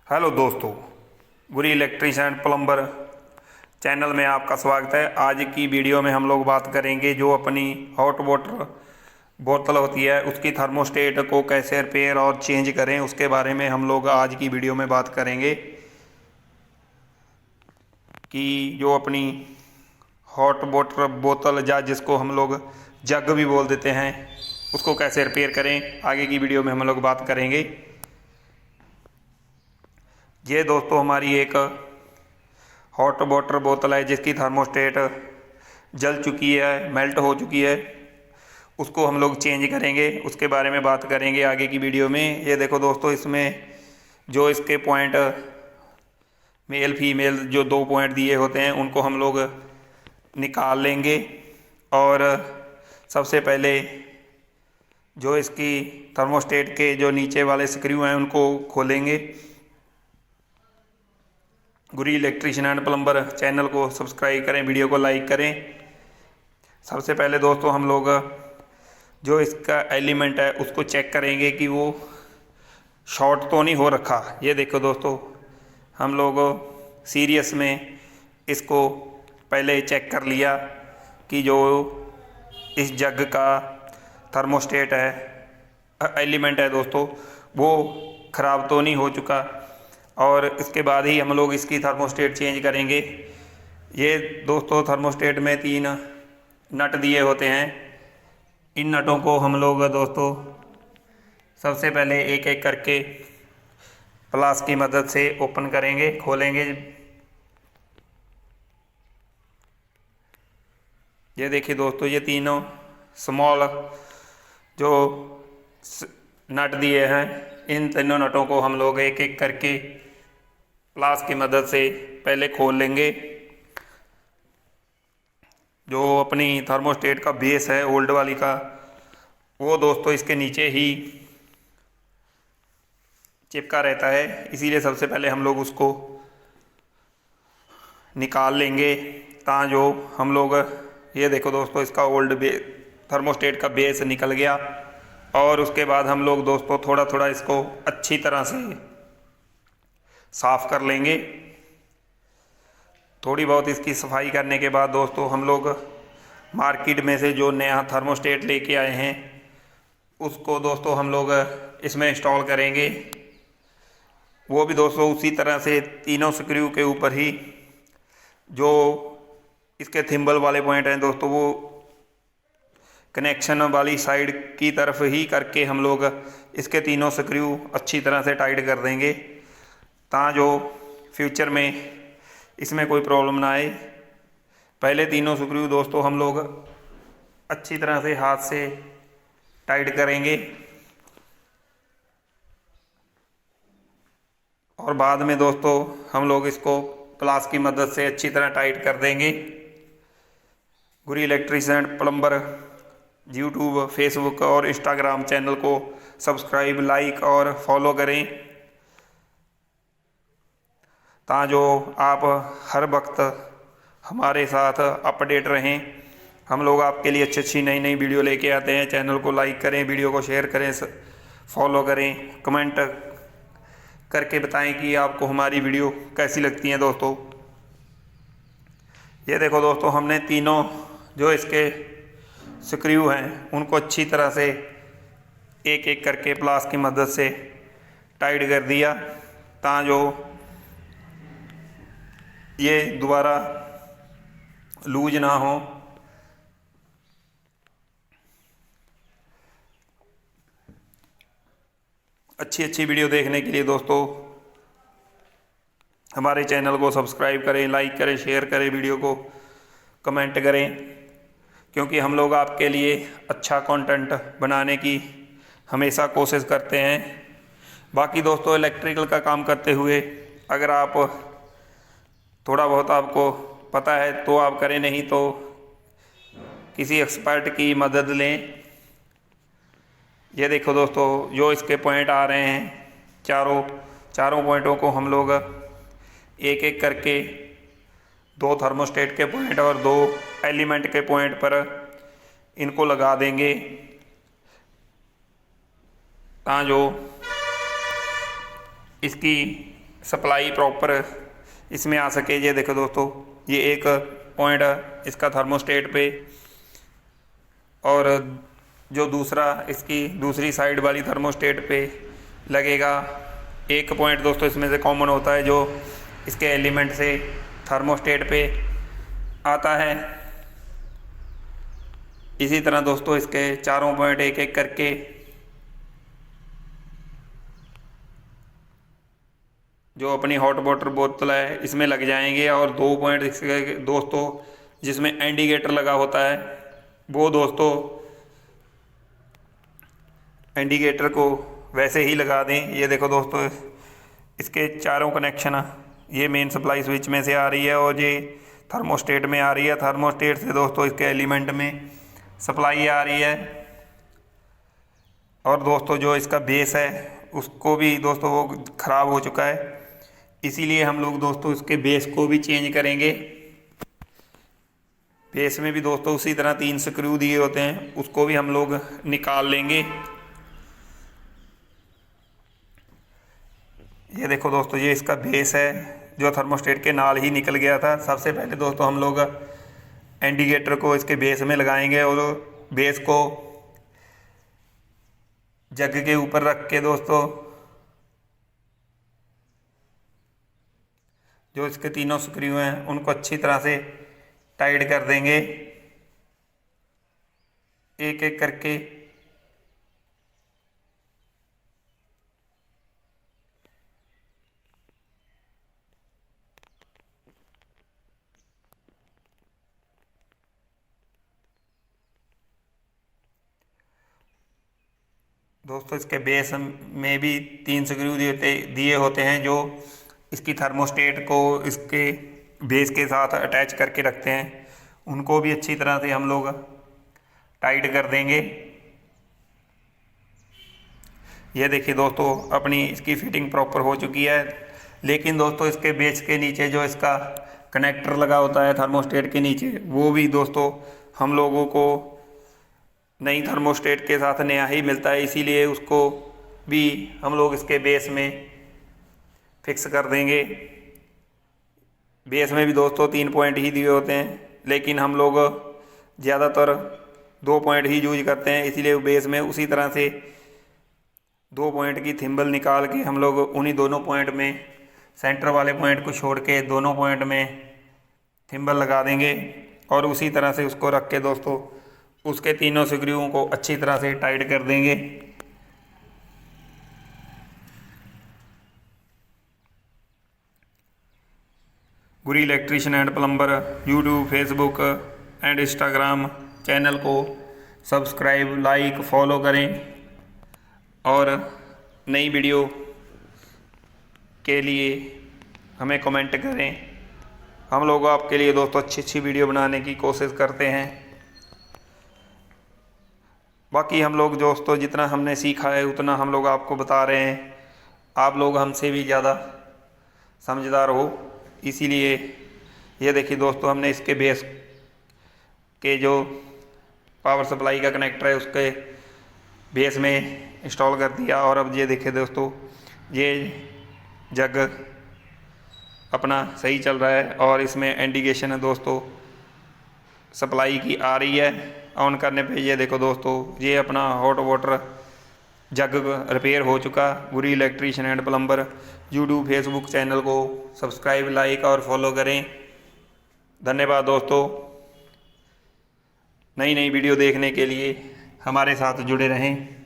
Hello दोस्तों, गुरी electrician and plumber channel में आपका स्वागत है। आज की वीडियो में हम लोग बात करेंगे जो अपनी हॉट वाटर बोतल होती है उसकी थर्मोस्टेट को कैसे रिपेयर और चेंज करें, उसके बारे में हम लोग आज की वीडियो में बात करेंगे कि जो अपनी हॉट वाटर बोतल या जिसको हम लोग जग भी बोल देते हैं उसको कैसे रिपेयर करें, आगे की वीडियो में हम लोग बात करेंगे। ये दोस्तों हमारी एक हॉट वाटर बोतल है जिसकी थर्मोस्टेट जल चुकी है, मेल्ट हो चुकी है। उसको हम लोग चेंज करेंगे, उसके बारे में बात करेंगे आगे की वीडियो में। ये देखो दोस्तों, इसमें जो इसके पॉइंट मेल फीमेल जो 2 पॉइंट दिए होते हैं उनको हम लोग निकाल लेंगे और सबसे पहले जो इसकी थर्मोस्टेट के जो नीचे वाले स्क्रू हैं उनको खोलेंगे। गुरी इलेक्ट्रीशियन एंड प्लम्बर चैनल को सब्सक्राइब करें, वीडियो को लाइक करें। सबसे पहले दोस्तों हम लोग जो इसका एलिमेंट है उसको चेक करेंगे कि वो शॉर्ट तो नहीं हो रखा। ये देखो दोस्तों, हम लोग सीरियस में इसको पहले चेक कर लिया कि जो इस जग का थर्मोस्टेट है, एलिमेंट है दोस्तों, वो ख़राब तो नहीं हो चुका। और इसके बाद ही हम लोग इसकी थर्मोस्टेट चेंज करेंगे। ये दोस्तों थर्मोस्टेट में 3 नट दिए होते हैं। इन नटों को हम लोग दोस्तों सबसे पहले एक एक करके प्लास की मदद से ओपन करेंगे, खोलेंगे। ये देखिए दोस्तों, ये तीनों स्मॉल जो नट दिए हैं, इन तीनों नटों को हम लोग एक एक करके प्लास की मदद से पहले खोल लेंगे। जो अपनी थर्मोस्टेट का बेस है ओल्ड वाली का, वो दोस्तों इसके नीचे ही चिपका रहता है, इसीलिए सबसे पहले हम लोग उसको निकाल लेंगे। ताकि जो हम लोग, ये देखो दोस्तों, इसका ओल्ड थर्मोस्टेट का बेस निकल गया। और उसके बाद हम लोग दोस्तों थोड़ा थोड़ा इसको अच्छी तरह से साफ़ कर लेंगे। थोड़ी बहुत इसकी सफाई करने के बाद दोस्तों हम लोग मार्केट में से जो नया थर्मोस्टेट लेके आए हैं उसको दोस्तों हम लोग इसमें इंस्टॉल करेंगे। वो भी दोस्तों उसी तरह से तीनों स्क्रू के ऊपर ही जो इसके थिम्बल वाले पॉइंट हैं दोस्तों, वो कनेक्शन वाली साइड की तरफ ही करके हम लोग इसके तीनों स्क्रू अच्छी तरह से टाइट कर देंगे, ताकि जो फ्यूचर में इसमें कोई प्रॉब्लम ना आए। पहले तीनों स्क्रू दोस्तों हम लोग अच्छी तरह से हाथ से टाइट करेंगे और बाद में दोस्तों हम लोग इसको प्लास की मदद से अच्छी तरह टाइट कर देंगे। Guri electrician plumber YouTube, Facebook और इंस्टाग्राम चैनल को सब्सक्राइब, लाइक और फॉलो करें, ताकि जो आप हर वक्त हमारे साथ अपडेट रहें। हम लोग आपके लिए अच्छी अच्छी नई नई वीडियो लेके आते हैं। चैनल को लाइक करें, वीडियो को शेयर करें, फॉलो करें, कमेंट करके बताएं कि आपको हमारी वीडियो कैसी लगती हैं दोस्तों। ये देखो दोस्तों, हमने तीनों जो इसके स्क्रू हैं उनको अच्छी तरह से एक एक करके प्लास की मदद से टाइट कर दिया, ताकि जो ये दोबारा लूज ना हो। अच्छी अच्छी वीडियो देखने के लिए दोस्तों हमारे चैनल को सब्सक्राइब करें, लाइक करें, शेयर करें, वीडियो को कमेंट करें, क्योंकि हम लोग आपके लिए अच्छा कंटेंट बनाने की हमेशा कोशिश करते हैं। बाकी दोस्तों इलेक्ट्रिकल का काम करते हुए अगर आप थोड़ा बहुत आपको पता है तो आप करें, नहीं तो किसी एक्सपर्ट की मदद लें। ये देखो दोस्तों, जो इसके पॉइंट आ रहे हैं, चारों पॉइंटों को हम लोग एक एक करके 2 थर्मोस्टेट के पॉइंट और 2 एलिमेंट के पॉइंट पर इनको लगा देंगे, ताकि जो इसकी सप्लाई प्रॉपर इसमें आ सके। ये देखो दोस्तों, ये एक पॉइंट इसका थर्मोस्टेट पे, और जो दूसरा इसकी दूसरी साइड वाली थर्मोस्टेट पे लगेगा। एक पॉइंट दोस्तों इसमें से कॉमन होता है जो इसके एलिमेंट से थर्मोस्टेट पे आता है। इसी तरह दोस्तों इसके चारों पॉइंट एक एक करके जो अपनी हॉट वाटर बोतल है इसमें लग जाएंगे। और 2 पॉइंट इसके दोस्तों जिसमें इंडिकेटर लगा होता है, वो दोस्तों इंडिकेटर को वैसे ही लगा दें। ये देखो दोस्तों, इसके चारों कनेक्शन ये मेन सप्लाई स्विच में से आ रही है और ये थर्मोस्टेट में आ रही है। थर्मोस्टेट से दोस्तों इसके एलिमेंट में सप्लाई आ रही है। और दोस्तों जो इसका बेस है उसको भी दोस्तों वो ख़राब हो चुका है, इसीलिए हम लोग दोस्तों इसके बेस को भी चेंज करेंगे। बेस में भी दोस्तों उसी तरह 3 स्क्रू दिए होते हैं, उसको भी हम लोग निकाल लेंगे। ये देखो दोस्तों, ये इसका बेस है जो थर्मोस्टेट के नाल ही निकल गया था। सबसे पहले दोस्तों हम लोग इंडिकेटर को इसके बेस में लगाएंगे और बेस को जग के ऊपर रख के दोस्तों जो इसके 3 स्क्रू हैं उनको अच्छी तरह से टाइट कर देंगे एक एक करके। दोस्तों इसके बेस में भी 3 स्क्रू दिए होते हैं जो इसकी थर्मोस्टेट को इसके बेस के साथ अटैच करके रखते हैं, उनको भी अच्छी तरह से हम लोग टाइट कर देंगे। ये देखिए दोस्तों, अपनी इसकी फिटिंग प्रॉपर हो चुकी है। लेकिन दोस्तों इसके बेस के नीचे जो इसका कनेक्टर लगा होता है थर्मोस्टेट के नीचे, वो भी दोस्तों हम लोगों को नई थर्मोस्टेट के साथ नया ही मिलता है, इसीलिए उसको भी हम लोग इसके बेस में फिक्स कर देंगे। बेस में भी दोस्तों 3 पॉइंट ही दिए होते हैं, लेकिन हम लोग ज़्यादातर 2 पॉइंट ही यूज करते हैं, इसीलिए बेस में उसी तरह से 2 पॉइंट की थिम्बल निकाल के हम लोग उन्हीं दोनों पॉइंट में सेंटर वाले पॉइंट को छोड़ के दोनों पॉइंट में थिम्बल लगा देंगे। और उसी तरह से उसको रख के दोस्तों उसके 3 स्क्रूओं को अच्छी तरह से टाइट कर देंगे। Guri electrician and plumber YouTube, Facebook and Instagram channel को सब्सक्राइब, लाइक, फॉलो करें और नई वीडियो के लिए हमें कमेंट करें। हम लोग आपके लिए दोस्तों अच्छी वीडियो बनाने की कोशिश करते हैं। बाकी हम लोग दोस्तों जितना हमने सीखा है उतना हम लोग आपको बता रहे हैं। आप लोग हमसे भी ज़्यादा समझदार हो, इसीलिए ये देखिए दोस्तों, हमने इसके बेस के जो पावर सप्लाई का कनेक्टर है उसके बेस में इंस्टॉल कर दिया। और अब ये देखिए दोस्तों, ये जग अपना सही चल रहा है और इसमें इंडिकेशन है दोस्तों सप्लाई की आ रही है। ऑन करने पे ये देखो दोस्तों, ये अपना हॉट वाटर जग रिपेयर हो चुका। Guri electrician and plumber YouTube, Facebook channel को सब्सक्राइब, लाइक और फॉलो करें। धन्यवाद दोस्तों। नई वीडियो देखने के लिए हमारे साथ जुड़े रहें।